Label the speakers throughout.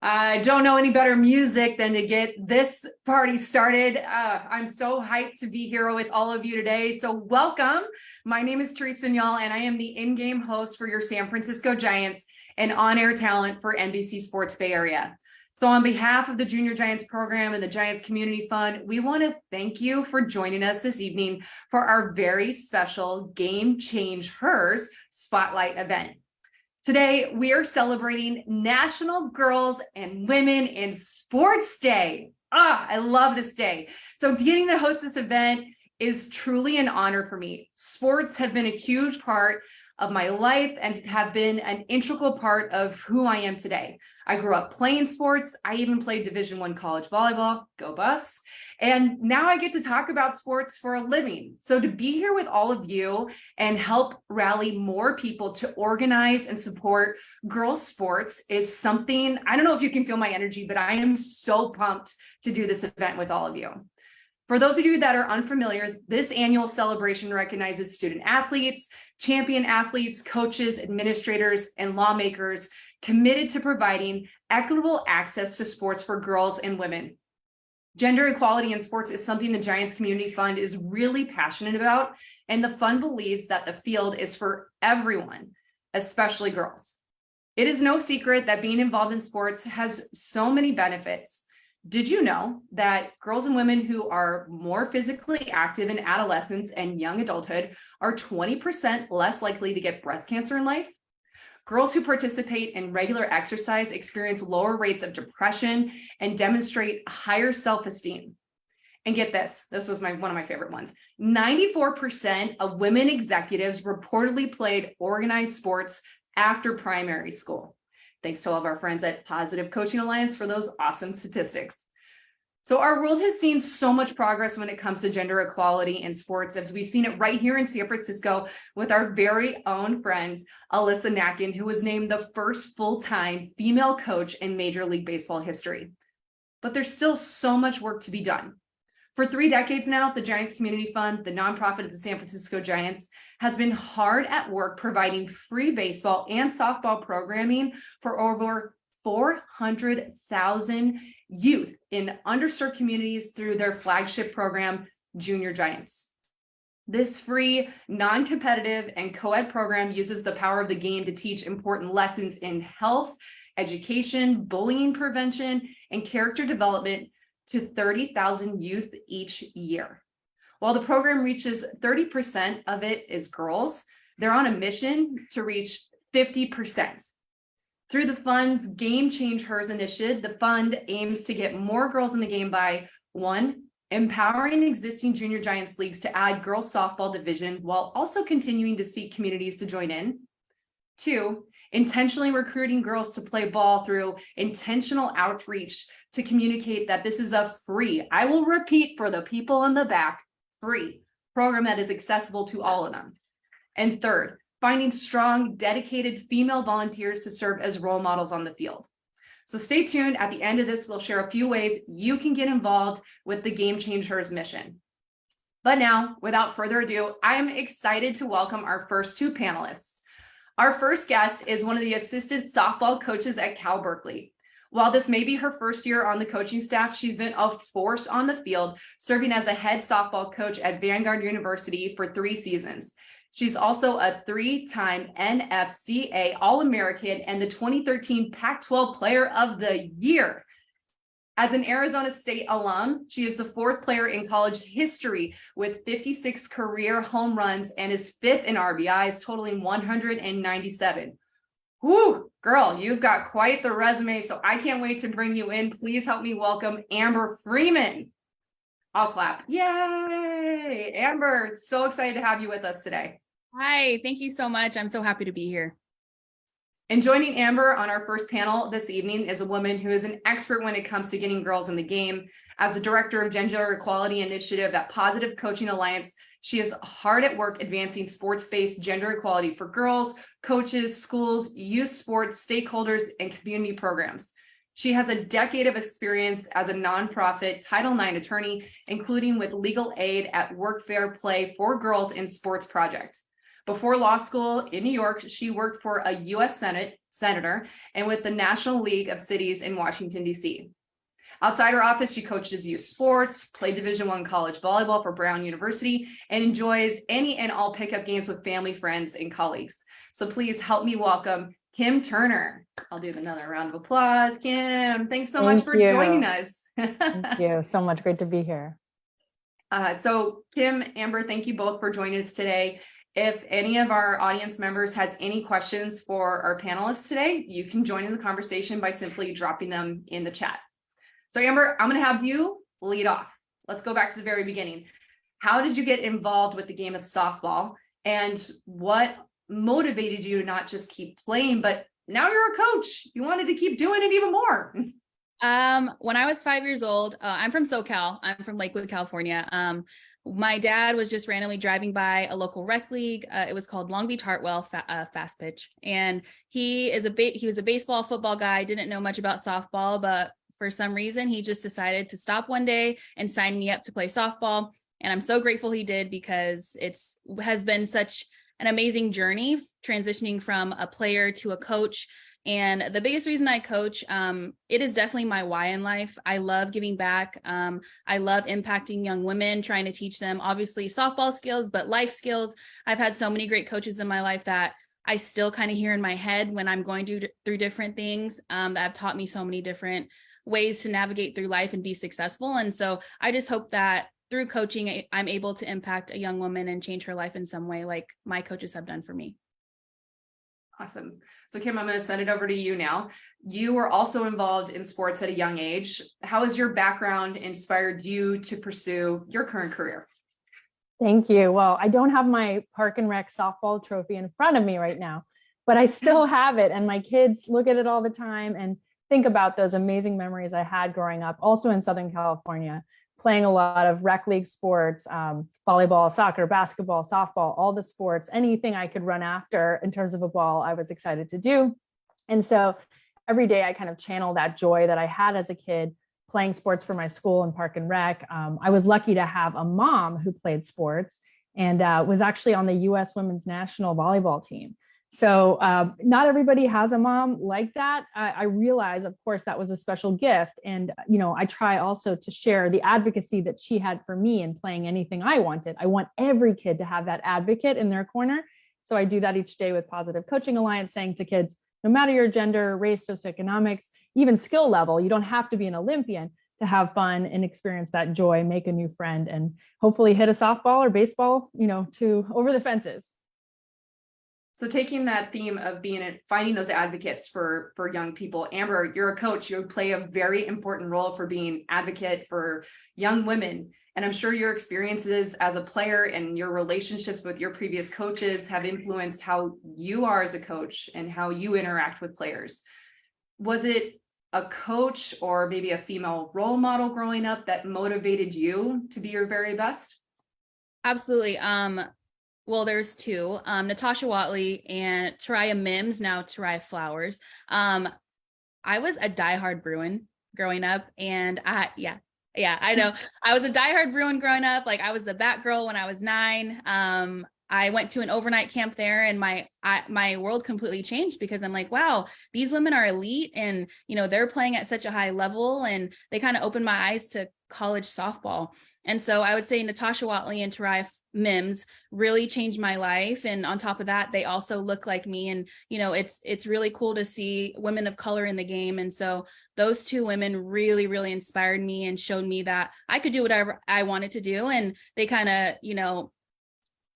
Speaker 1: I don't know any better music than to get this party started. I'm so hyped to be here with all of you today. So welcome. My name is Therese Vignal, and I am the in-game host for your San Francisco Giants and on-air talent for NBC Sports Bay Area. So on behalf of the Junior Giants program and the Giants Community Fund, we want to thank you for joining us this evening for our very special Game Change Hers Spotlight event. Today, we are celebrating National Girls and Women in Sports Day. I love this day. So getting to host this event is truly an honor for me. Sports have been a huge part of my life and have been an integral part of who I am today. I grew up playing sports. I even played Division I college volleyball, go Buffs. And now I get to talk about sports for a living. So to be here with all of you and help rally more people to organize and support girls sports is something, I don't know if you can feel my energy, but I am so pumped to do this event with all of you. For those of you that are unfamiliar, this annual celebration recognizes student athletes, champion athletes, coaches, administrators, and lawmakers committed to providing equitable access to sports for girls and women. Gender equality in sports is something the Giants Community Fund is really passionate about, and the fund believes that the field is for everyone, especially girls. It is no secret that being involved in sports has so many benefits. Did you know that girls and women who are more physically active in adolescence and young adulthood are 20% less likely to get breast cancer in life? Girls who participate in regular exercise experience lower rates of depression and demonstrate higher self-esteem. And get this, this was one of my favorite ones. 94% of women executives reportedly played organized sports after primary school. Thanks to all of our friends at Positive Coaching Alliance for those awesome statistics. So our world has seen so much progress when it comes to gender equality in sports, as we've seen it right here in San Francisco with our very own friend, Alyssa Nakken, who was named the first full-time female coach in Major League Baseball history. But there's still so much work to be done. For 3 decades now, the Giants Community Fund, the nonprofit of the San Francisco Giants, has been hard at work providing free baseball and softball programming for over 400,000 youth in underserved communities through their flagship program, Junior Giants. This free, non-competitive, and co-ed program uses the power of the game to teach important lessons in health, education, bullying prevention, and character development to 30,000 youth each year. While the program reaches 30% of it is girls, they're on a mission to reach 50%. Through the fund's Game Change Hers initiative, the fund aims to get more girls in the game by 1, empowering existing Junior Giants leagues to add girls softball division while also continuing to seek communities to join in. 2, intentionally recruiting girls to play ball through intentional outreach to communicate that this is a free, I will repeat for the people in the back, free program that is accessible to all of them. And 3rd, finding strong, dedicated female volunteers to serve as role models on the field. So stay tuned. At the end of this, we'll share a few ways you can get involved with the Game Change Hers mission. But now, without further ado, I am excited to welcome our first 2 panelists. Our first guest is one of the assistant softball coaches at Cal Berkeley. While this may be her first year on the coaching staff, she's been a force on the field, serving as a head softball coach at Vanguard University for 3 seasons. She's also a 3-time NFCA All-American and the 2013 Pac-12 Player of the Year. As an Arizona State alum, she is the 4th player in college history with 56 career home runs and is 5th in RBIs, totaling 197. Woo, girl, you've got quite the resume, so I can't wait to bring you in. Please help me welcome Amber Freeman. I'll clap. Yay, Amber, so excited to have you with us today.
Speaker 2: Hi, thank you so much. I'm so happy to be here.
Speaker 1: And joining Amber on our first panel this evening is a woman who is an expert when it comes to getting girls in the game. As the director of Gender Equality Initiative at Positive Coaching Alliance, she is hard at work advancing sports-based gender equality for girls, coaches, schools, youth sports, stakeholders, and community programs. She has a decade of experience as a nonprofit Title IX attorney, including with legal aid at Work Fair Play for Girls in Sports Project. Before law school in New York, she worked for a U.S. senator and with the National League of Cities in Washington, D.C. Outside her office, she coaches youth sports, played Division I college volleyball for Brown University, and enjoys any and all pickup games with family, friends, and colleagues. So please help me welcome Kim Turner. I'll do another round of applause. Kim, thanks so much for joining us.
Speaker 3: Thank you so much. Great to be here.
Speaker 1: So Kim, Amber, thank you both for joining us today. If any of our audience members has any questions for our panelists today, you can join in the conversation by simply dropping them in the chat. So Amber, I'm going to have you lead off. Let's go back to the very beginning. How did you get involved with the game of softball, and what motivated you to not just keep playing, but now you're a coach, you wanted to keep doing it even more?
Speaker 2: When I was 5 years old, I'm from SoCal. I'm from Lakewood, California. My dad was just randomly driving by a local rec league. It was called Long Beach Hartwell Fast Pitch. And he was a baseball, football guy, didn't know much about softball, but for some reason, he just decided to stop one day and sign me up to play softball. And I'm so grateful he did, because has been such an amazing journey transitioning from a player to a coach. And the biggest reason I coach, it is definitely my why in life. I love giving back. I love impacting young women, trying to teach them obviously softball skills, but life skills. I've had so many great coaches in my life that I still kind of hear in my head when I'm going through different things that have taught me so many different ways to navigate through life and be successful. And so I just hope that through coaching, I'm able to impact a young woman and change her life in some way, like my coaches have done for me.
Speaker 1: Awesome. So Kim, I'm going to send it over to you now. You were also involved in sports at a young age. How has your background inspired you to pursue your current career?
Speaker 3: Thank you. Well, I don't have my Park and Rec softball trophy in front of me right now, but I still have it. And my kids look at it all the time and think about those amazing memories I had growing up, also in Southern California, playing a lot of rec league sports, volleyball, soccer, basketball, softball, all the sports, anything I could run after in terms of a ball, I was excited to do. And so every day I kind of channel that joy that I had as a kid playing sports for my school and Park and Rec. I was lucky to have a mom who played sports and was actually on the U.S. women's national volleyball team. So not everybody has a mom like that. I realize, of course, that was a special gift. And, I try also to share the advocacy that she had for me in playing anything I wanted. I want every kid to have that advocate in their corner. So I do that each day with Positive Coaching Alliance, saying to kids, no matter your gender, race, socioeconomics, even skill level, you don't have to be an Olympian to have fun and experience that joy, make a new friend, and hopefully hit a softball or baseball, to over the fences.
Speaker 1: So taking that theme of finding those advocates for young people, Amber, you're a coach, you play a very important role for being advocate for young women. And I'm sure your experiences as a player and your relationships with your previous coaches have influenced how you are as a coach and how you interact with players. Was it a coach or maybe a female role model growing up that motivated you to be your very best?
Speaker 2: Absolutely. Well, there's two, Natasha Watley and Tariah Mims, now Tariah Flowers. I was a diehard Bruin growing up, and I know. I was a diehard Bruin growing up. Like, I was the Batgirl when I was 9. I went to an overnight camp there, and my world completely changed, because I'm like, wow, these women are elite, and they're playing at such a high level, and they kind of opened my eyes to college softball. And so I would say Natasha Watley and Tariah Mims really changed my life. And on top of that, they also look like me. And, it's really cool to see women of color in the game. And so those two women really, really inspired me and showed me that I could do whatever I wanted to do. And they kind of,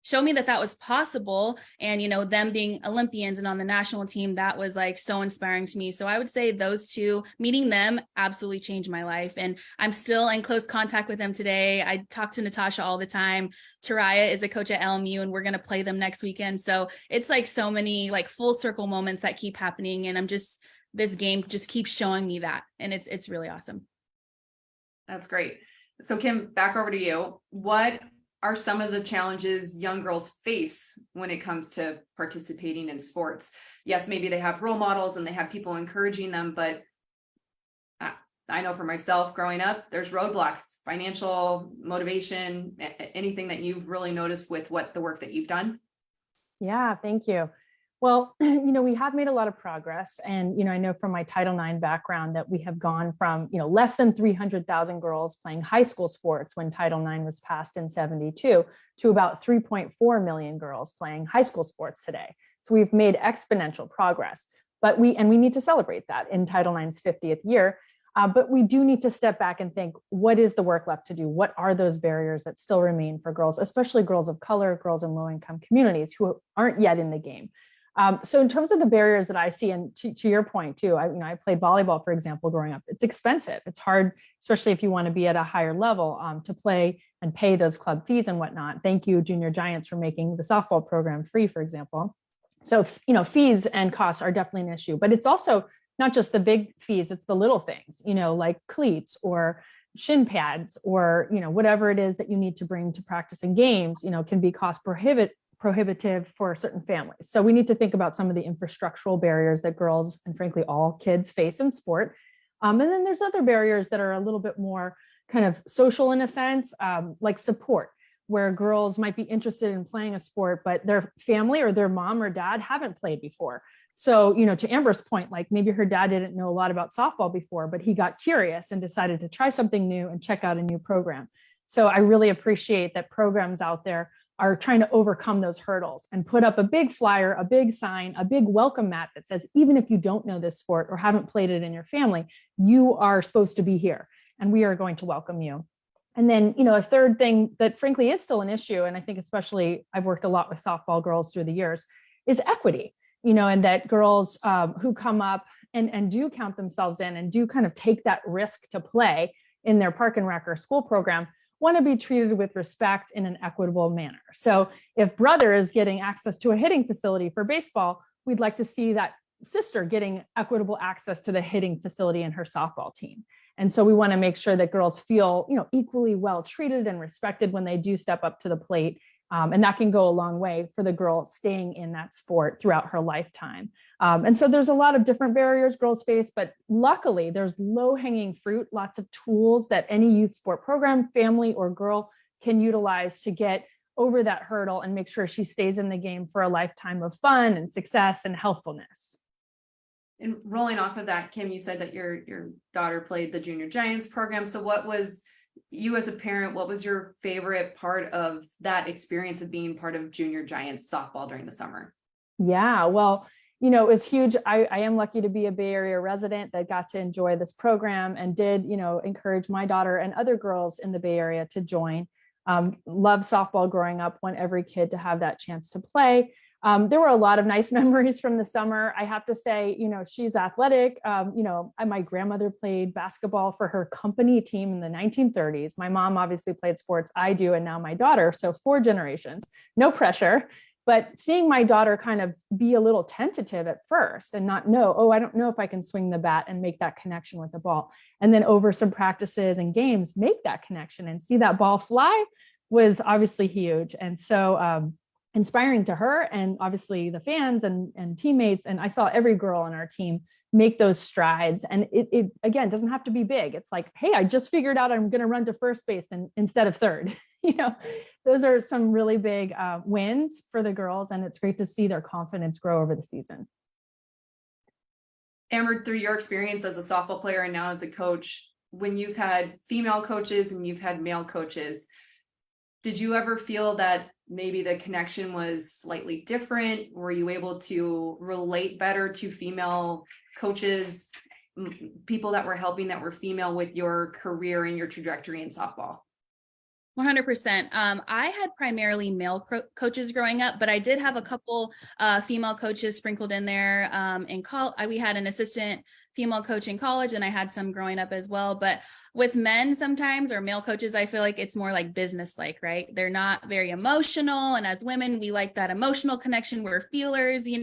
Speaker 2: show me that was possible. And, them being Olympians and on the national team, that was like so inspiring to me. So I would say those two, meeting them absolutely changed my life. And I'm still in close contact with them today. I talk to Natasha all the time. Tariah is a coach at LMU, and we're going to play them next weekend. So it's like so many like full circle moments that keep happening. And this game just keeps showing me that. And it's really awesome.
Speaker 1: That's great. So Kim, back over to you. What are some of the challenges young girls face when it comes to participating in sports? Yes, maybe they have role models and they have people encouraging them, but I know for myself growing up, there's roadblocks, financial motivation, anything that you've really noticed with the work that you've done?
Speaker 3: Yeah, thank you. Well, we have made a lot of progress. And, I know from my Title IX background that we have gone from, less than 300,000 girls playing high school sports when Title IX was passed in 72 to about 3.4 million girls playing high school sports today. So we've made exponential progress, but we need to celebrate that in Title IX's 50th year. But we do need to step back and think, what is the work left to do? What are those barriers that still remain for girls, especially girls of color, girls in low-income communities who aren't yet in the game? So in terms of the barriers that I see, and to your point too, I played volleyball, for example, growing up. It's expensive. It's hard, especially if you want to be at a higher level, to play and pay those club fees and whatnot. Thank you, Junior Giants, for making the softball program free, for example. So, fees and costs are definitely an issue, but it's also not just the big fees, it's the little things, like cleats or shin pads or, whatever it is that you need to bring to practicing games, can be cost prohibitive for certain families. So we need to think about some of the infrastructural barriers that girls and frankly all kids face in sport. And then there's other barriers that are a little bit more kind of social in a sense, like support, where girls might be interested in playing a sport, but their family or their mom or dad haven't played before. So, to Amber's point, like maybe her dad didn't know a lot about softball before, but he got curious and decided to try something new and check out a new program. So I really appreciate that programs out there are trying to overcome those hurdles and put up a big flyer, a big sign, a big welcome mat that says, even if you don't know this sport or haven't played it in your family, you are supposed to be here and we are going to welcome you. And then, a third thing that frankly is still an issue, and I think especially I've worked a lot with softball girls through the years, is equity, and that girls who come up and do count themselves in and do kind of take that risk to play in their park and rec or school program want to be treated with respect in an equitable manner. So if brother is getting access to a hitting facility for baseball, we'd like to see that sister getting equitable access to the hitting facility in her softball team. And so we want to make sure that girls feel, equally well treated and respected when they do step up to the plate. And that can go a long way for the girl staying in that sport throughout her lifetime. And so there's a lot of different barriers girls face, but luckily there's low-hanging fruit, lots of tools that any youth sport program, family or girl can utilize to get over that hurdle and make sure she stays in the game for a lifetime of fun and success and healthfulness.
Speaker 1: And rolling off of that, Kim, you said that your daughter played the Junior Giants program. So what was, you as a parent, what was your favorite part of that experience of being part of Junior Giants softball during the summer?
Speaker 3: Yeah, well, it was huge. I am lucky to be a Bay Area resident that got to enjoy this program and did, encourage my daughter and other girls in the Bay Area to join. Loved softball growing up, want every kid to have that chance to play. There were a lot of nice memories from the summer. I have to say, she's athletic. My grandmother played basketball for her company team in the 1930s. My mom obviously played sports. I do. And now my daughter. So 4 generations, no pressure. But seeing my daughter kind of be a little tentative at first and not know, I don't know if I can swing the bat and make that connection with the ball. And then over some practices and games, make that connection and see that ball fly was obviously huge. And so inspiring to her and obviously the fans and teammates. And I saw every girl on our team make those strides. And it again, doesn't have to be big. It's like, hey, I just figured out I'm going to run to first base instead of third. Those are some really big wins for the girls. And it's great to see their confidence grow over the season.
Speaker 1: Amber, through your experience as a softball player and now as a coach, when you've had female coaches and you've had male coaches, did you ever feel that maybe the connection was slightly different? Were you able to relate better to female coaches, people that were helping that were female with your career and your trajectory in softball?
Speaker 2: 100%. I had primarily male coaches growing up, but I did have a couple female coaches sprinkled in there. In college, we had an assistant female coach in college, and I had some growing up as well. But with men sometimes, or male coaches, I feel like it's more like business-like, right? They're not very emotional. And as women, we like that emotional connection. We're feelers, we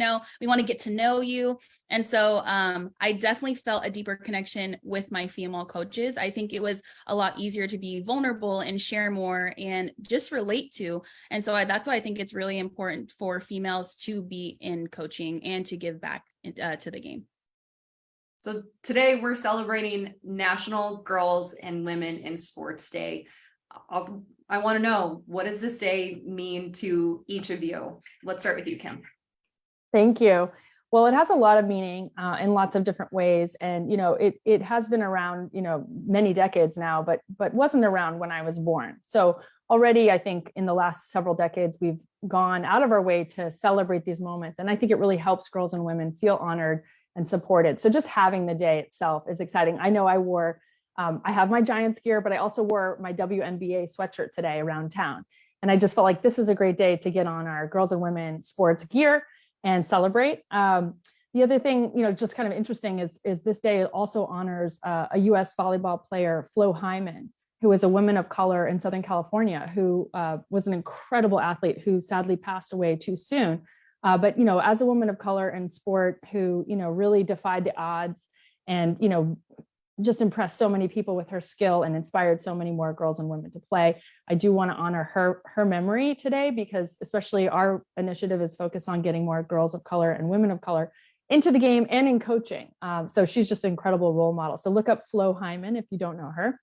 Speaker 2: want to get to know you. And so I definitely felt a deeper connection with my female coaches. I think it was a lot easier to be vulnerable and share more and just relate to. And so that's why I think it's really important for females to be in coaching and to give back to the game.
Speaker 1: So today we're celebrating National Girls and Women in Sports Day. I want to know, what does this day mean to each of you? Let's start with you, Kim.
Speaker 3: Thank you. Well, it has a lot of meaning in lots of different ways. And, it has been around, many decades now, but wasn't around when I was born. So already, I think in the last several decades, we've gone out of our way to celebrate these moments. And I think it really helps girls and women feel honored and supported. So just having the day itself is exciting. I know I have my Giants gear, but I also wore my WNBA sweatshirt today around town. And I just felt like this is a great day to get on our girls and women sports gear and celebrate. The other thing, just kind of interesting is this day also honors a US volleyball player, Flo Hyman, who is a woman of color in Southern California, who was an incredible athlete who sadly passed away too soon. But, as a woman of color in sport who, really defied the odds and, just impressed so many people with her skill and inspired so many more girls and women to play. I do want to honor her memory today, because especially our initiative is focused on getting more girls of color and women of color into the game and in coaching. So she's just an incredible role model. So look up Flo Hyman if you don't know her.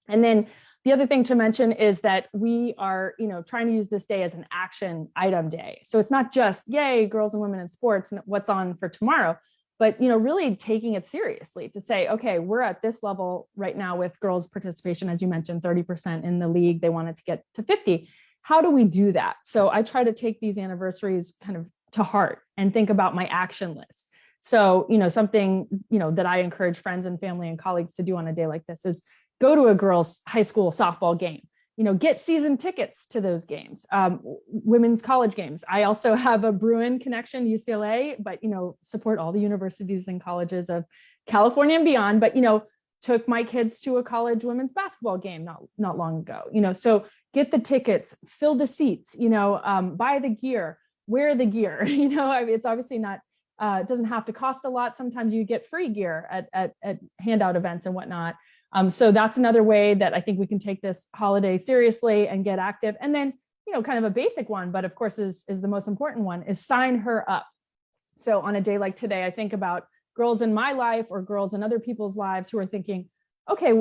Speaker 3: And then the other thing to mention is that we are, trying to use this day as an action item day. So it's not just, yay, girls and women in sports, and what's on for tomorrow, but, really taking it seriously to say, okay, we're at this level right now with girls participation, as you mentioned, 30% in the league. They wanted to get to 50. How do we do that? So I try to take these anniversaries kind of to heart and think about my action list. So, something, that I encourage friends and family and colleagues to do on a day like this is go to a girls' high school softball game. Get season tickets to those games, women's college games. I also have a Bruin connection, UCLA, but, support all the universities and colleges of California and beyond, but, took my kids to a college women's basketball game not long ago, so get the tickets, fill the seats, buy the gear, wear the gear, it's obviously not, it doesn't have to cost a lot. Sometimes you get free gear at handout events and whatnot. So that's another way that I think we can take this holiday seriously and get active. And then, kind of a basic one, but of course is the most important one, is sign her up. So on a day like today, I think about girls in my life or girls in other people's lives who are thinking, okay,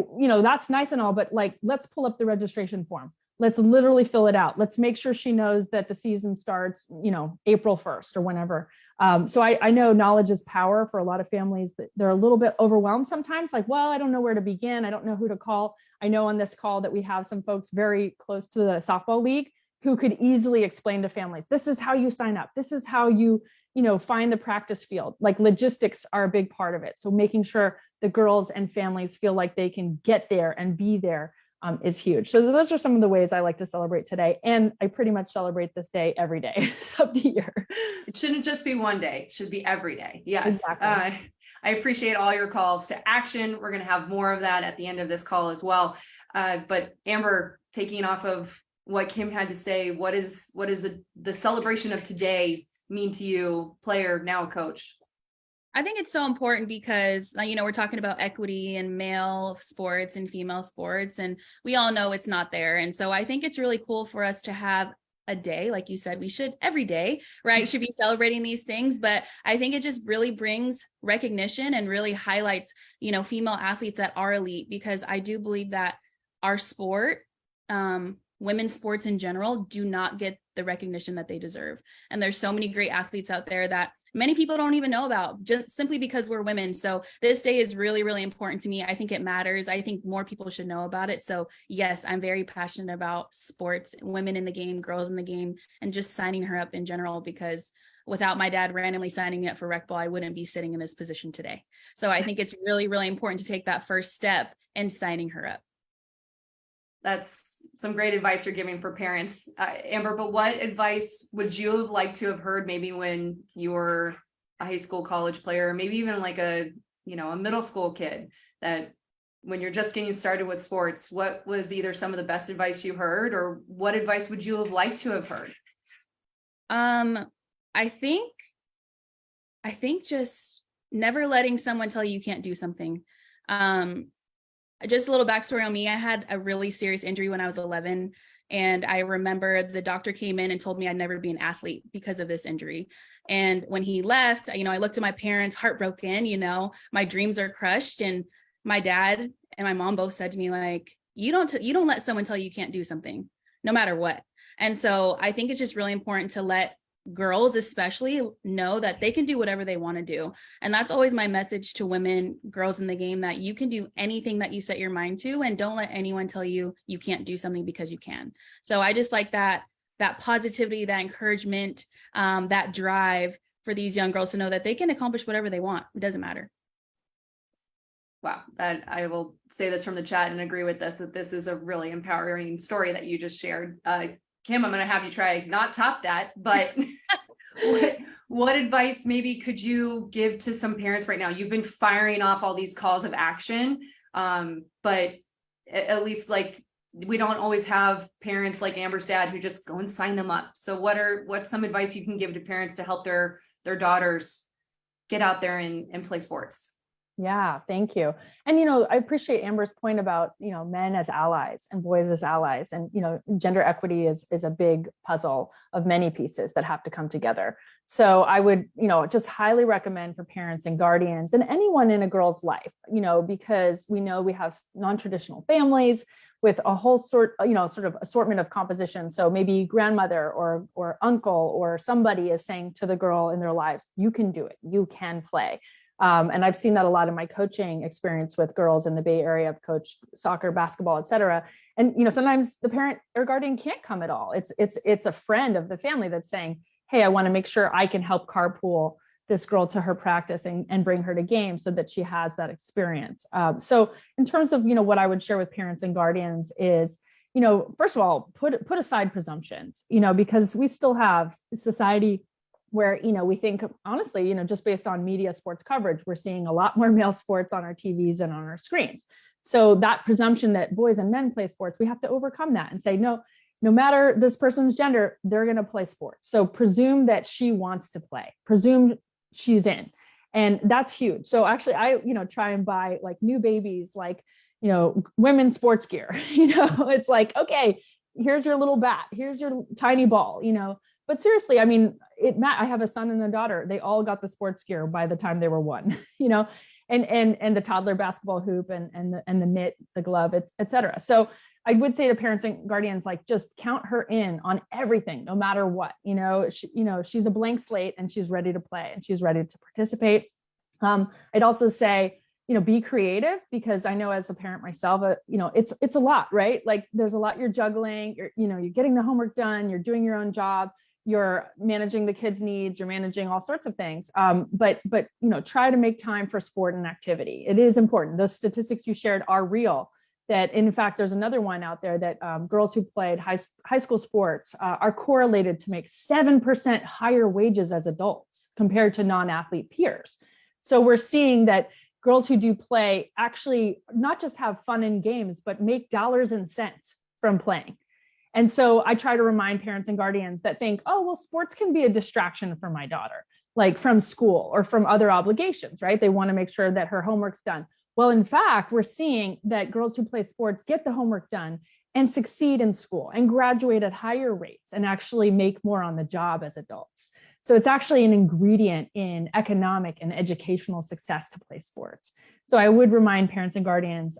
Speaker 3: that's nice and all, but let's pull up the registration form. Let's literally fill it out. Let's make sure she knows that the season starts, April 1st or whenever. So I know knowledge is power for a lot of families. That they're a little bit overwhelmed sometimes, like, well, I don't know where to begin. I don't know who to call. I know on this call that we have some folks very close to the softball league who could easily explain to families, this is how you sign up. This is how you, find the practice field. Like logistics are a big part of it. So making sure the girls and families feel like they can get there and be there is huge. So those are some of the ways I like to celebrate today. And I pretty much celebrate this day every day of the year.
Speaker 1: It shouldn't just be one day, it should be every day. Yes.
Speaker 3: Exactly.
Speaker 1: I appreciate all your calls to action. We're going to have more of that at the end of this call as well. But Amber, taking off of what Kim had to say, what is the celebration of today mean to you, player, now a coach?
Speaker 2: I think it's so important because, we're talking about equity in male sports and female sports, and we all know it's not there. And so I think it's really cool for us to have a day, like you said, we should every day, right? Should be celebrating these things. But I think it just really brings recognition and really highlights, female athletes that are elite, because I do believe that our sport, women's sports in general, do not get the recognition that they deserve. And there's so many great athletes out there that many people don't even know about, just simply because we're women. So this day is really, really important to me. I think it matters. I think more people should know about it. So yes, I'm very passionate about sports, women in the game, girls in the game, and just signing her up in general, because without my dad randomly signing me up for rec ball, I wouldn't be sitting in this position today. So I think it's really, really important to take that first step in signing her up.
Speaker 1: That's some great advice you're giving for parents, Amber, but what advice would you have liked to have heard maybe when you were a high school, college player, maybe even like a middle school kid, that when you're just getting started with sports, what was either some of the best advice you heard, or what advice would you have liked to have heard?
Speaker 2: I think just never letting someone tell you can't do something. Just a little backstory on me. I had a really serious injury when I was 11. And I remember the doctor came in and told me I'd never be an athlete because of this injury. And when he left, I looked at my parents, heartbroken, my dreams are crushed. And my dad and my mom both said to me, like, you don't let someone tell you can't do something, no matter what. And so I think it's just really important to let girls especially know that they can do whatever they want to do. And that's always my message to women, girls in the game, that you can do anything that you set your mind to, and don't let anyone tell you you can't do something because you can. So I just like that positivity, that encouragement, that drive for these young girls to know that they can accomplish whatever they want. It doesn't matter.
Speaker 1: Wow, that I will say this from the chat and agree with this, that this is a really empowering story that you just shared. Kim, I'm going to have you try not top that, but what advice maybe could you give to some parents right now? You've been firing off all these calls of action, but at least like we don't always have parents like Amber's dad who just go and sign them up. So what's some advice you can give to parents to help their daughters get out there and play sports?
Speaker 3: Yeah, thank you. And, I appreciate Amber's point about, men as allies and boys as allies. And, gender equity is a big puzzle of many pieces that have to come together. So I would, just highly recommend for parents and guardians and anyone in a girl's life, because we know we have non-traditional families with a whole sort of assortment of composition. So maybe grandmother or uncle or somebody is saying to the girl in their lives, you can do it, you can play. And I've seen that a lot in my coaching experience with girls in the Bay Area. I've coached soccer, basketball, et cetera. And, sometimes the parent or guardian can't come at all. It's a friend of the family that's saying, hey, I want to make sure I can help carpool this girl to her practice and bring her to games so that she has that experience. So in terms of, what I would share with parents and guardians is, first of all, put aside presumptions, because we still have society where, we think, honestly, just based on media sports coverage, we're seeing a lot more male sports on our TVs and on our screens. So that presumption that boys and men play sports, we have to overcome that and say, no matter this person's gender, they're going to play sports. So presume that she wants to play, presume she's in. And that's huge. So actually I, try and buy like new babies, like, women's sports gear, it's like, okay, here's your little bat, here's your tiny ball, but seriously, I mean, I have a son and a daughter. They all got the sports gear by the time they were 1, and the toddler basketball hoop and the mitt, the glove, et cetera. So I would say to parents and guardians, like, just count her in on everything, no matter what. She's a blank slate and she's ready to play and she's ready to participate. I'd also say, be creative, because I know as a parent myself, it's a lot, right? Like there's a lot you're juggling. You're getting the homework done. You're doing your own job. You're managing the kids' needs, you're managing all sorts of things. But try to make time for sport and activity. It is important. Those statistics you shared are real. That in fact, there's another one out there that girls who played high school sports are correlated to make 7% higher wages as adults compared to non-athlete peers. So we're seeing that girls who do play actually not just have fun in games, but make dollars and cents from playing. And so I try to remind parents and guardians that think, oh, well, sports can be a distraction for my daughter, like from school or from other obligations, right? They want to make sure that her homework's done. Well, in fact, we're seeing that girls who play sports get the homework done and succeed in school and graduate at higher rates and actually make more on the job as adults. So it's actually an ingredient in economic and educational success to play sports. So I would remind parents and guardians,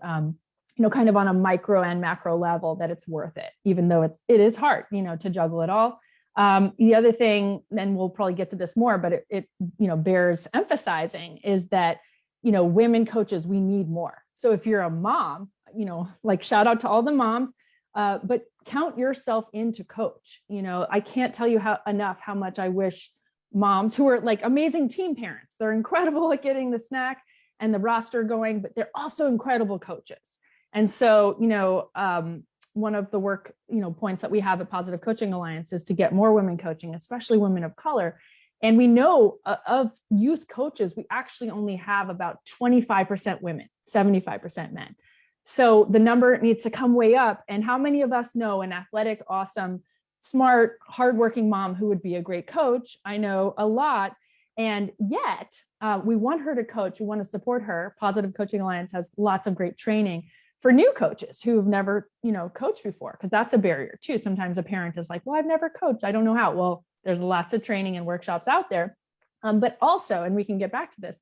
Speaker 3: kind of on a micro and macro level, that it's worth it, even though it is hard, to juggle it all. The other thing, and we'll probably get to this more, but it bears emphasizing, is that, women coaches, we need more. So if you're a mom, like shout out to all the moms, but count yourself in to coach. I can't tell you enough how much I wish moms who are like amazing team parents, they're incredible at getting the snack and the roster going, but they're also incredible coaches. And so, one of the work, points that we have at Positive Coaching Alliance is to get more women coaching, especially women of color. And we know of youth coaches, we actually only have about 25% women, 75% men. So the number needs to come way up. And how many of us know an athletic, awesome, smart, hardworking mom who would be a great coach? I know a lot. And yet we want her to coach. We want to support her. Positive Coaching Alliance has lots of great training for new coaches who've never, coached before, because that's a barrier too. Sometimes a parent is like, well, I've never coached, I don't know how. Well, there's lots of training and workshops out there. But also, and we can get back to this,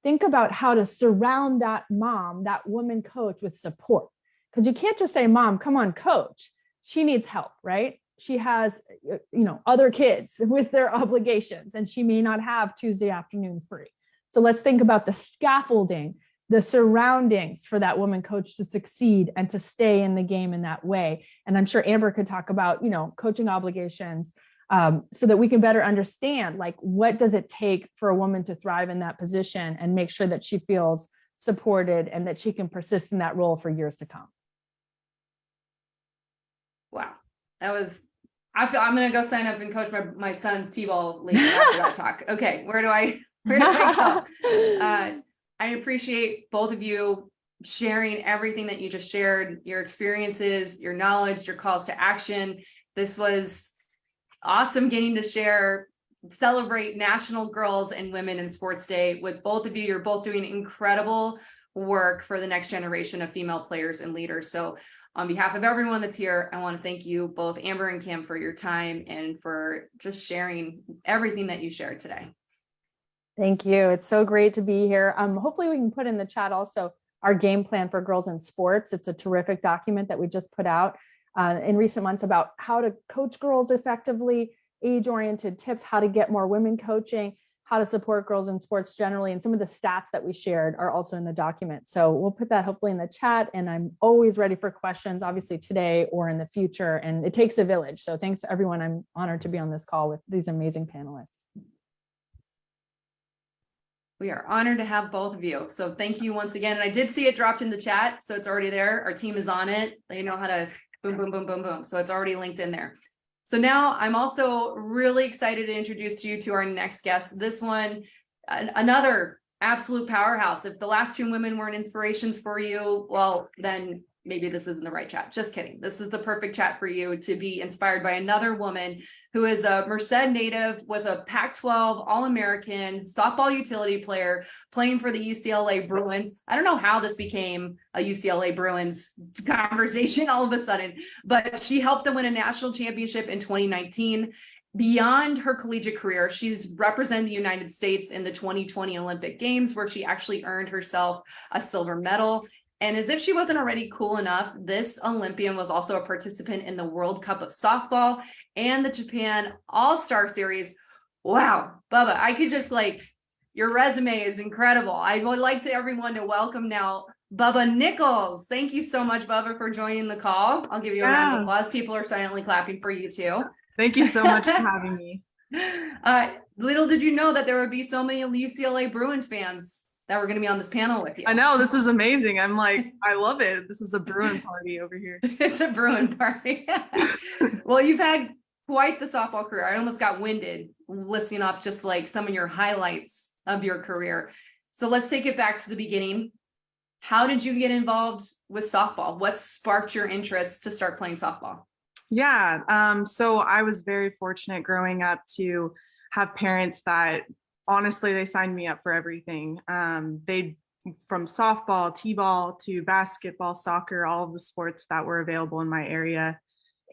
Speaker 3: think about how to surround that mom, that woman coach, with support. because you can't just say, Mom, come on, coach. She needs help, right? She has, other kids with their obligations, and she may not have Tuesday afternoon free. So let's think about the scaffolding, the surroundings for that woman coach to succeed and to stay in the game in that way. And I'm sure Amber could talk about, coaching obligations, so that we can better understand, like, what does it take for a woman to thrive in that position and make sure that she feels supported and that she can persist in that role for years to come.
Speaker 1: Wow. I feel I'm going to go sign up and coach my son's T-ball league after that talk. Okay. Where do I go? I appreciate both of you sharing everything that you just shared, your experiences, your knowledge, your calls to action. This was awesome getting to celebrate National Girls and Women in Sports Day with both of you. You're both doing incredible work for the next generation of female players and leaders. So on behalf of everyone that's here, I want to thank you both, Amber and Kim, for your time and for just sharing everything that you shared today.
Speaker 3: Thank you. It's so great to be here. Hopefully we can put in the chat also our game plan for girls in sports. It's a terrific document that we just put out in recent months about how to coach girls effectively, age-oriented tips, how to get more women coaching, how to support girls in sports generally. And some of the stats that we shared are also in the document. So we'll put that hopefully in the chat, and I'm always ready for questions, obviously today or in the future. And it takes a village. So thanks everyone. I'm honored to be on this call with these amazing panelists.
Speaker 1: We are honored to have both of you. So thank you once again. And I did see it dropped in the chat, so it's already there. Our team is on it. They know how to boom, boom, boom, boom, boom. So it's already linked in there. So now I'm also really excited to introduce you to our next guest. This one, another absolute powerhouse. If the last two women weren't inspirations for you, well, then maybe this isn't the right chat. Just kidding. This is the perfect chat for you to be inspired by another woman who is a Merced native, was a Pac-12 All-American softball utility player playing for the UCLA Bruins. I don't know how this became a UCLA Bruins conversation all of a sudden, but she helped them win a national championship in 2019. Beyond her collegiate career, she's represented the United States in the 2020 Olympic Games, where she actually earned herself a silver medal. And as if she wasn't already cool enough, this Olympian was also a participant in the World Cup of Softball and the Japan All-Star Series. Wow, Bubba, I could just your resume is incredible. I would like everyone to welcome now Bubba Nichols. Thank you so much, Bubba, for joining the call. I'll give you a round of applause. People are silently clapping for you too.
Speaker 4: Thank you so much for having me.
Speaker 1: Little did you know that there would be so many UCLA Bruins fans that we're going to be on this panel with you.
Speaker 4: I know, this is amazing. I'm I love it. This is the Bruin party over here.
Speaker 1: It's a Bruin party. Well, you've had quite the softball career. I almost got winded listing off just some of your highlights of your career. So let's take it back to the beginning. How did you get involved with softball? What sparked your interest to start playing softball?
Speaker 4: Yeah, so I was very fortunate growing up to have parents that honestly, they signed me up for everything. They from softball, t-ball to basketball, soccer, all of the sports that were available in my area.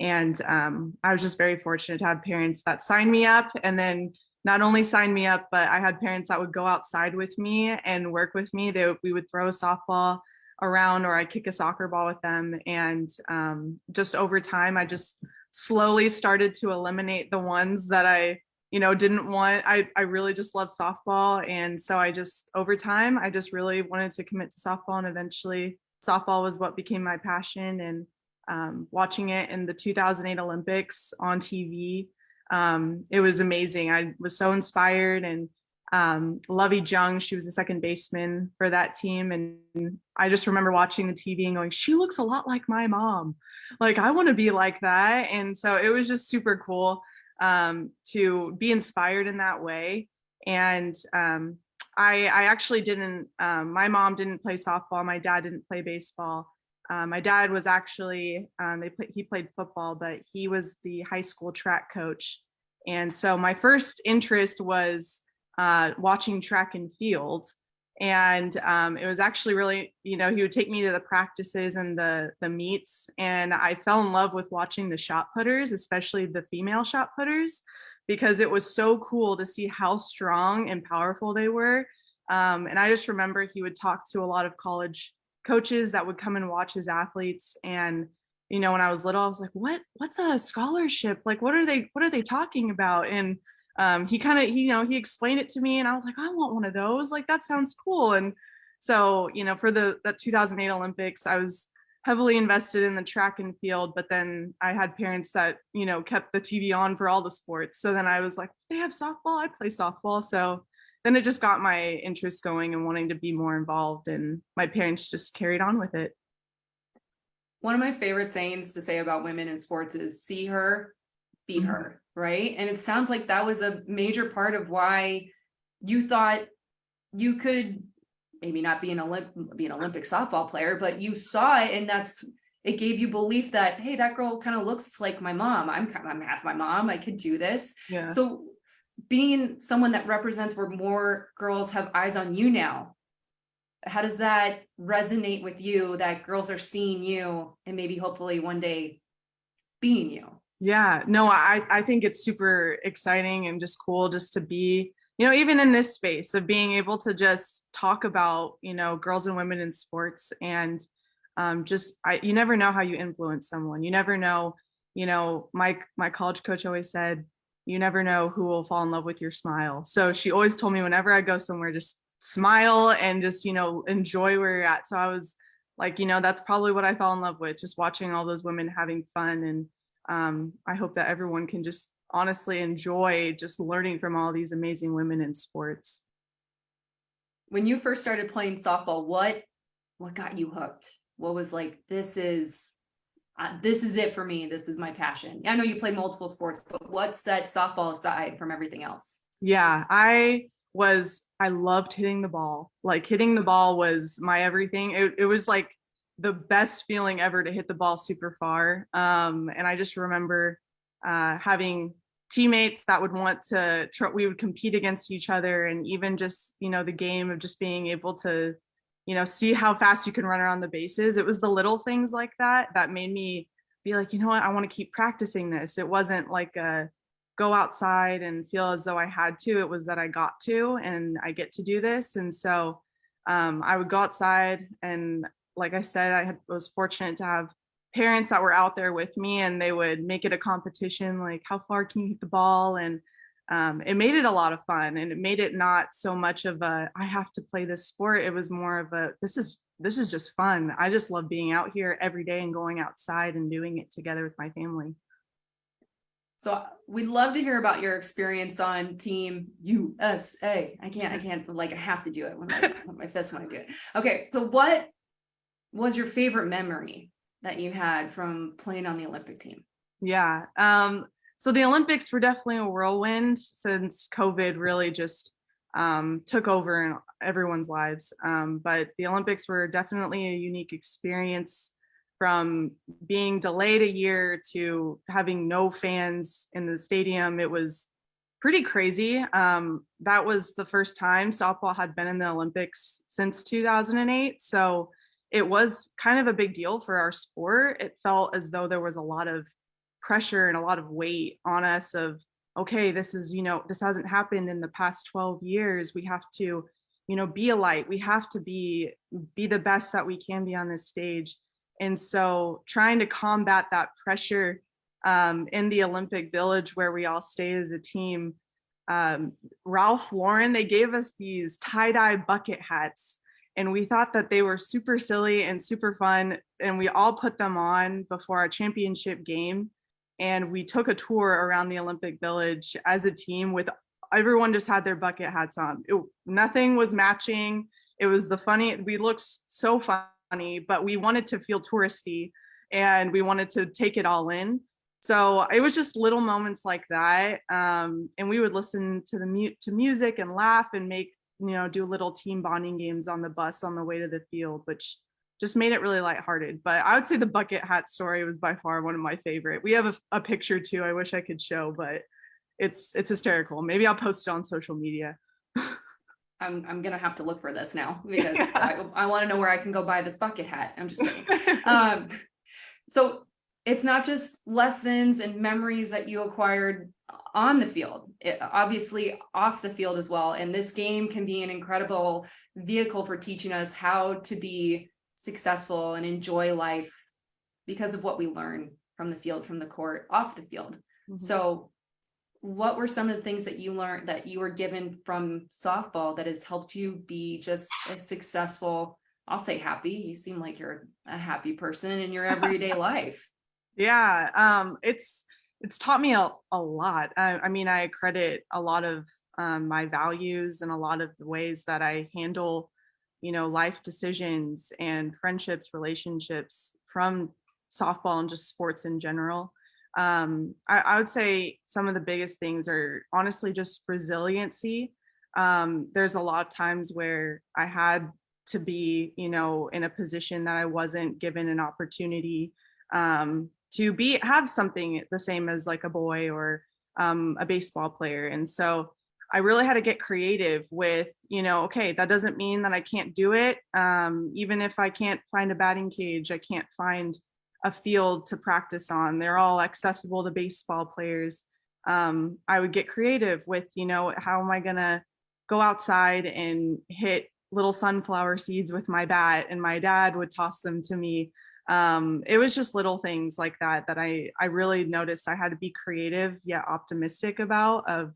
Speaker 4: And I was just very fortunate to have parents that signed me up, and then not only signed me up, but I had parents that would go outside with me and work with me. We would throw a softball around, or I'd kick a soccer ball with them. And just over time, I just slowly started to eliminate the ones that I didn't want. I really just love softball. And so over time, I just really wanted to commit to softball, and eventually softball was what became my passion. And watching it in the 2008 Olympics on TV, it was amazing. I was so inspired, and Lovey Jung, she was the second baseman for that team. And I just remember watching the TV and going, she looks a lot like my mom. I want to be like that. And so it was just super cool to be inspired in that way. And I actually didn't, my mom didn't play softball. My dad didn't play baseball. My dad was actually, he played football, but he was the high school track coach. And so my first interest was watching track and field. And it was actually really, he would take me to the practices and the meets. And I fell in love with watching the shot putters, especially the female shot putters, because it was so cool to see how strong and powerful they were. And I just remember he would talk to a lot of college coaches that would come and watch his athletes. And, you know, when I was little, I was like, what's a scholarship? Like, what are they talking about? And he kind of, you know, he explained it to me and I was like, I want one of those. Like, that sounds cool. And so, you know, for that 2008 Olympics, I was heavily invested in the track and field, but then I had parents that, you know, kept the TV on for all the sports. So then I was like, they have softball, I play softball. So then it just got my interest going and wanting to be more involved, and my parents just carried on with it.
Speaker 1: One of my favorite sayings to say about women in sports is see her, be her, right? And it sounds like that was a major part of why you thought you could maybe not be an Olympic softball player, but you saw it, and it gave you belief that, hey, that girl kind of looks like my mom. I'm half my mom. I could do this.
Speaker 4: Yeah.
Speaker 1: So being someone that represents where more girls have eyes on you now, how does that resonate with you, that girls are seeing you and maybe hopefully one day being you?
Speaker 4: Yeah, no, I think it's super exciting and just cool just to be, you know, even in this space of being able to just talk about, you know, girls and women in sports. And you never know how you influence someone. You never know, you know, my college coach always said, you never know who will fall in love with your smile. So she always told me whenever I go somewhere, just smile and just, you know, enjoy where you're at. So I was like, you know, that's probably what I fell in love with, just watching all those women having fun. And I hope that everyone can just honestly enjoy just learning from all these amazing women in sports.
Speaker 1: When you first started playing softball, what got you hooked? What was like, this is it for me. This is my passion. I know you play multiple sports, but what set softball aside from everything else?
Speaker 4: Yeah, I loved hitting the ball. Like, hitting the ball was my everything. It was like the best feeling ever to hit the ball super far. And I just remember having teammates that would want to we would compete against each other, and even just, you know, the game of just being able to, you know, see how fast you can run around the bases. It was the little things like that made me be like, you know what, I want to keep practicing this. It wasn't like a go outside and feel as though I had to. It was that I got to, and I get to do this. And so I would go outside, and like I said, I was fortunate to have parents that were out there with me, and they would make it a competition, like how far can you hit the ball? And it made it a lot of fun, and it made it not so much of a I have to play this sport. It was more of a this is just fun. I just love being out here every day and going outside and doing it together with my family.
Speaker 1: So we'd love to hear about your experience on Team USA. I can't, like, I have to do it with my fist when I do it. Okay, so what was your favorite memory that you had from playing on the Olympic team?
Speaker 4: Yeah. So the Olympics were definitely a whirlwind, since COVID really just took over in everyone's lives. But the Olympics were definitely a unique experience, from being delayed a year to having no fans in the stadium. It was pretty crazy. That was the first time softball had been in the Olympics since 2008. So it was kind of a big deal for our sport. It felt as though there was a lot of pressure and a lot of weight on us of, okay, this is, you know, this hasn't happened in the past 12 years. We have to, you know, be a light. We have to be the best that we can be on this stage. And so trying to combat that pressure in the Olympic Village, where we all stayed as a team, Ralph Lauren, they gave us these tie-dye bucket hats, and we thought that they were super silly and super fun. And we all put them on before our championship game. And we took a tour around the Olympic Village as a team, with everyone just had their bucket hats on. Nothing was matching. It was we looked so funny, but we wanted to feel touristy, and we wanted to take it all in. So it was just little moments like that. And we would listen to music and laugh and make, you know, do little team bonding games on the bus on the way to the field, which just made it really lighthearted. But I would say the bucket hat story was by far one of my favorite. We have a picture too. I wish I could show, but it's hysterical. Maybe I'll post it on social media.
Speaker 1: I'm gonna have to look for this now, because I want to know where I can go buy this bucket hat. I'm just kidding. So it's not just lessons and memories that you acquired on the field, obviously off the field as well. And this game can be an incredible vehicle for teaching us how to be successful and enjoy life because of what we learn from the field, from the court, off the field.
Speaker 4: Mhm.
Speaker 1: So what were some of the things that you learned that you were given from softball that has helped you be just a successful, I'll say happy, you seem like you're a happy person in your everyday life.
Speaker 4: Yeah, it's taught me a lot. I mean, I credit a lot of my values and a lot of the ways that I handle, life decisions and friendships, relationships from softball and just sports in general. I would say some of the biggest things are honestly just resiliency. There's a lot of times where I had to be, in a position that I wasn't given an opportunity to have something the same as like a boy or a baseball player. And so I really had to get creative with, okay, that doesn't mean that I can't do it. Even if I can't find a batting cage, I can't find a field to practice on. They're all accessible to baseball players. I would get creative with, how am I gonna go outside and hit little sunflower seeds with my bat, and my dad would toss them to me. It was just little things like that I really noticed I had to be creative yet optimistic about. Of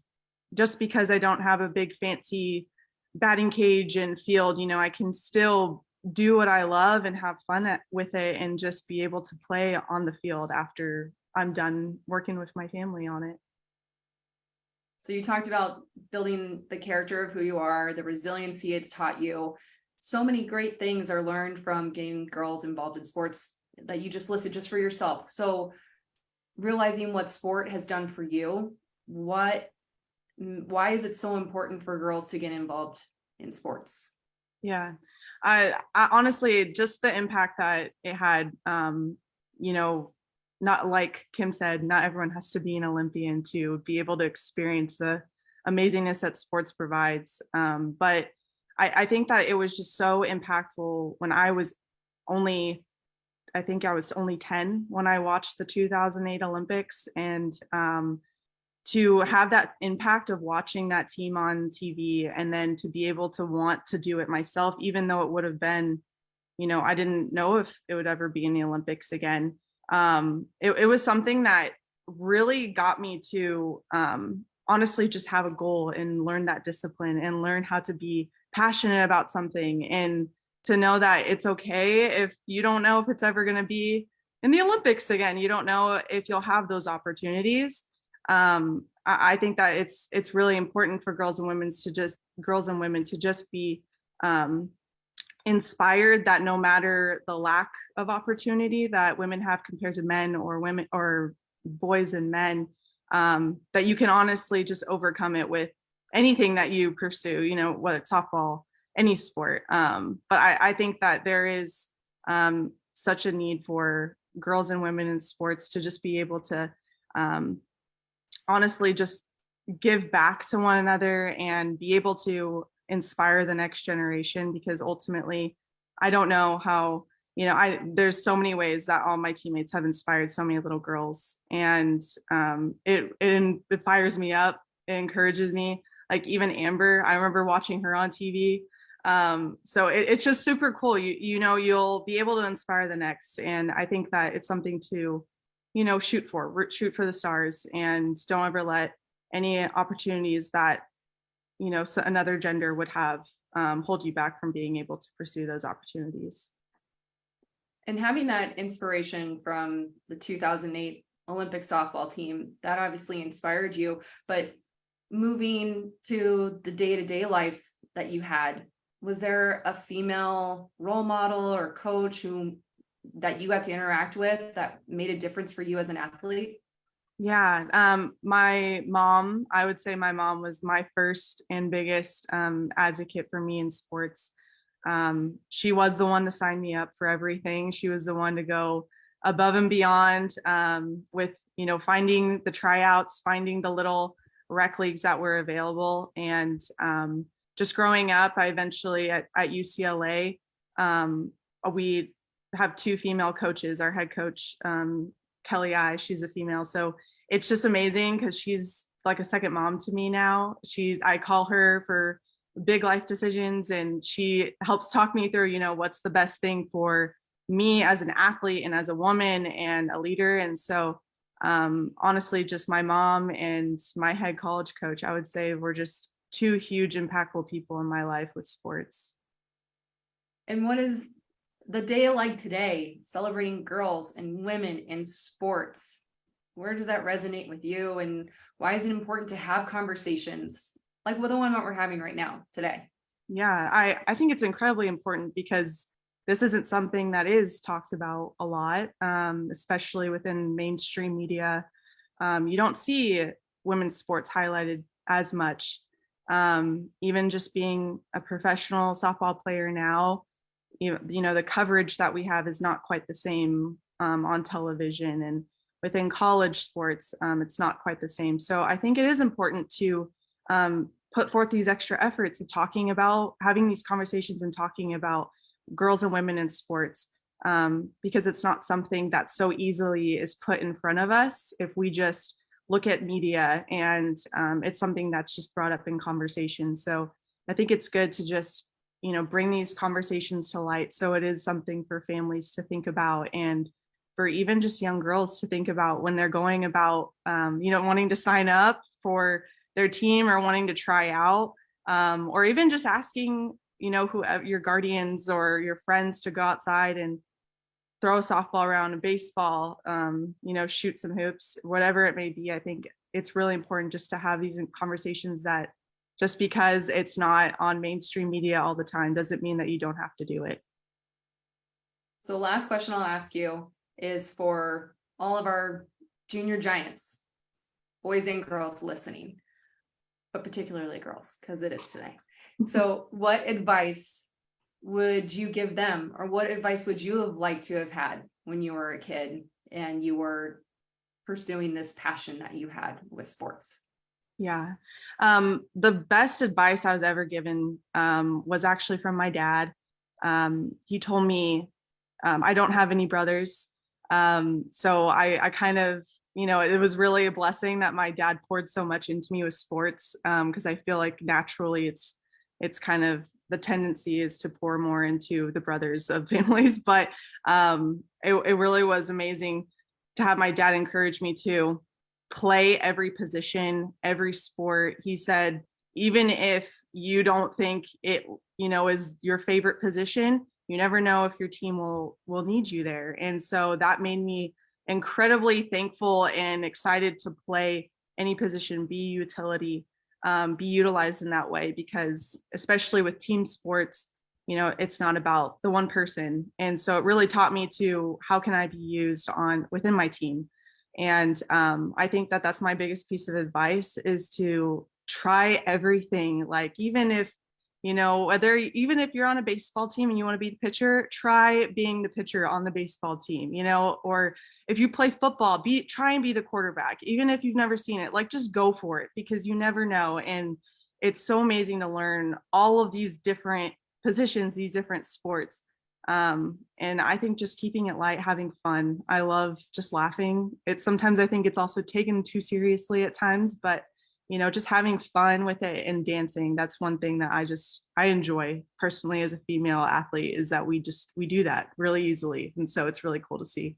Speaker 4: just because I don't have a big fancy batting cage and field, I can still do what I love and have fun with it, and just be able to play on the field after I'm done working with my family on it.
Speaker 1: So you talked about building the character of who you are, the resiliency it's taught you. So many great things are learned from getting girls involved in sports that you just listed just for yourself. So realizing what sport has done for you, why is it so important for girls to get involved in sports?
Speaker 4: Yeah, I honestly, just the impact that it had, not like Kim said, not everyone has to be an Olympian to be able to experience the amazingness that sports provides. But I think that it was just so impactful when I think I was only 10 when I watched the 2008 Olympics, and to have that impact of watching that team on TV, and then to be able to want to do it myself, even though it would have been, I didn't know if it would ever be in the Olympics again. It was something that really got me to honestly just have a goal and learn that discipline and learn how to be passionate about something, and to know that it's okay if you don't know if it's ever going to be in the Olympics again. You don't know if you'll have those opportunities. I think that it's really important for girls and women to just be inspired that no matter the lack of opportunity that women have compared to men, or women or boys and men, that you can honestly just overcome it with anything that you pursue, whether it's softball, any sport. But I think that there is such a need for girls and women in sports to just be able to honestly just give back to one another and be able to inspire the next generation, because ultimately I don't know how, there's so many ways that all my teammates have inspired so many little girls, and it fires me up. It encourages me. Like even Amber, I remember watching her on TV. So it's just super cool. You'll be able to inspire the next, and I think that it's something to shoot for the stars, and don't ever let any opportunities that so another gender would have hold you back from being able to pursue those opportunities.
Speaker 1: And having that inspiration from the 2008 Olympic softball team, that obviously inspired you, but moving to the day-to-day life that you had, was there a female role model or coach that you got to interact with that made a difference for you as an athlete?
Speaker 4: Yeah, my mom, I would say my mom was my first and biggest advocate for me in sports. She was the one to sign me up for everything. She was the one to go above and beyond with, finding the tryouts, finding the little rec leagues that were available. And just growing up, I eventually at UCLA, we have two female coaches. Our head coach, Kelly she's a female. So it's just amazing because she's like a second mom to me now. I call her for big life decisions, and she helps talk me through, what's the best thing for me as an athlete and as a woman and a leader. And so honestly, just my mom and my head college coach, I would say, were just two huge impactful people in my life with sports.
Speaker 1: And what is the day like today, celebrating girls and women in sports? Where does that resonate with you? And why is it important to have conversations like with the one that we're having right now today?
Speaker 4: Yeah, I think it's incredibly important because this isn't something that is talked about a lot, especially within mainstream media. You don't see women's sports highlighted as much. Even just being a professional softball player now, the coverage that we have is not quite the same on television, and within college sports, it's not quite the same. So I think it is important to put forth these extra efforts of talking about, having these conversations and talking about girls and women in sports, because it's not something that so easily is put in front of us if we just look at media, and it's something that's just brought up in conversation. So I think it's good to just, bring these conversations to light, so it is something for families to think about, and for even just young girls to think about when they're going about, wanting to sign up for their team or wanting to try out, or even just asking, whoever your guardians or your friends to go outside and throw a softball around, a baseball, shoot some hoops, whatever it may be. I think it's really important just to have these conversations, that just because it's not on mainstream media all the time doesn't mean that you don't have to do it.
Speaker 1: So last question I'll ask you is for all of our junior giants, boys and girls listening, but particularly girls, because it is today. So what advice would you give them, or what advice would you have liked to have had when you were a kid and you were pursuing this passion that you had with sports?
Speaker 4: Yeah. The best advice I was ever given was actually from my dad. He told me, I don't have any brothers. So I kind of, it was really a blessing that my dad poured so much into me with sports, because I feel like naturally it's kind of the tendency is to pour more into the brothers of families. But it really was amazing to have my dad encourage me to play every position, every sport. He said, even if you don't think it, is your favorite position, you never know if your team will need you there. And so that made me incredibly thankful and excited to play any position, be utility, be utilized in that way, because especially with team sports, it's not about the one person. And so it really taught me to, how can I be used within my team? And I think that that's my biggest piece of advice, is to try everything. Like, even if you're on a baseball team and you want to be the pitcher, try being the pitcher on the baseball team, or if you play football, try and be the quarterback, even if you've never seen it. Like, just go for it, because you never know. And it's so amazing to learn all of these different positions, these different sports. And I think just keeping it light, having fun. I love just laughing. Sometimes I think it's also taken too seriously at times, but just having fun with it and dancing. That's one thing that I enjoy personally as a female athlete, is that we do that really easily. And so it's really cool to see.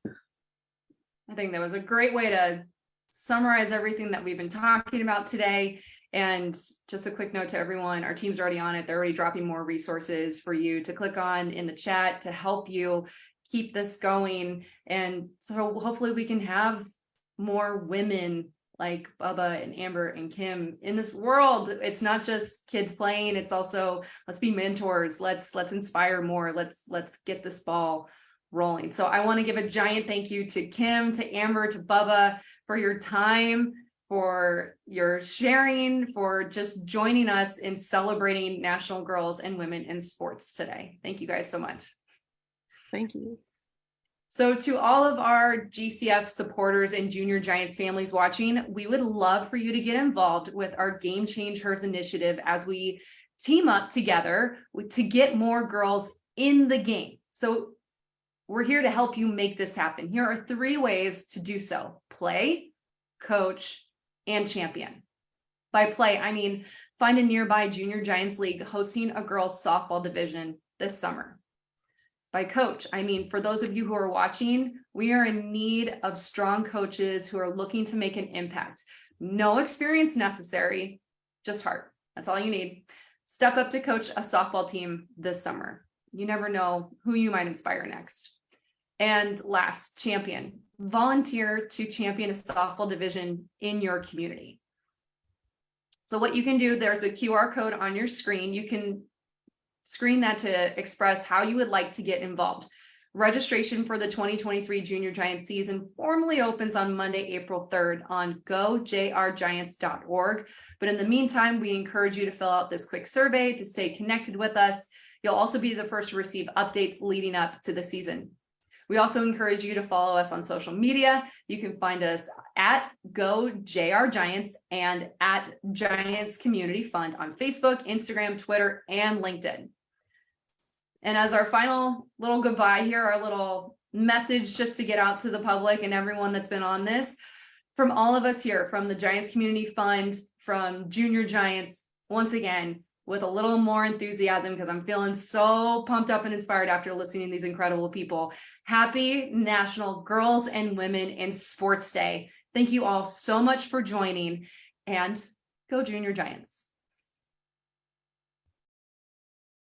Speaker 1: I think that was a great way to summarize everything that we've been talking about today. And just a quick note to everyone, our team's already on it. They're already dropping more resources for you to click on in the chat to help you keep this going. And so hopefully we can have more women like Bubba and Amber and Kim in this world. It's not just kids playing, it's also, let's be mentors. Let's inspire more. Let's get this ball rolling. So I want to give a giant thank you to Kim, to Amber, to Bubba for your time, for your sharing, for just joining us in celebrating National Girls and Women in Sports today. Thank you guys so much.
Speaker 4: Thank you.
Speaker 1: So to all of our GCF supporters and Junior Giants families watching, we would love for you to get involved with our Game Change Hers initiative as we team up together to get more girls in the game. So we're here to help you make this happen. Here are 3 ways to do so: play, coach, and champion. By play, I mean, find a nearby Junior Giants league hosting a girls softball division this summer. By coach, I mean, for those of you who are watching, we are in need of strong coaches who are looking to make an impact. No experience necessary, just heart. That's all you need. Step up to coach a softball team this summer. You never know who you might inspire next. And last, champion. Volunteer to champion a softball division in your community. So what you can do, there's a QR code on your screen. You can screen that to express how you would like to get involved. Registration for the 2023 Junior Giants season formally opens on Monday, April 3rd on gojrgiants.org. But in the meantime, we encourage you to fill out this quick survey to stay connected with us. You'll also be the first to receive updates leading up to the season. We also encourage you to follow us on social media. You can find us at GoJRGiants and at Giants Community Fund on Facebook, Instagram, Twitter, and LinkedIn. And as our final little goodbye here, our little message just to get out to the public and everyone that's been on this, from all of us here, from the Giants Community Fund, from Junior Giants, once again, with a little more enthusiasm, because I'm feeling so pumped up and inspired after listening to these incredible people. Happy National Girls and Women in Sports Day. Thank you all so much for joining, and go Junior Giants.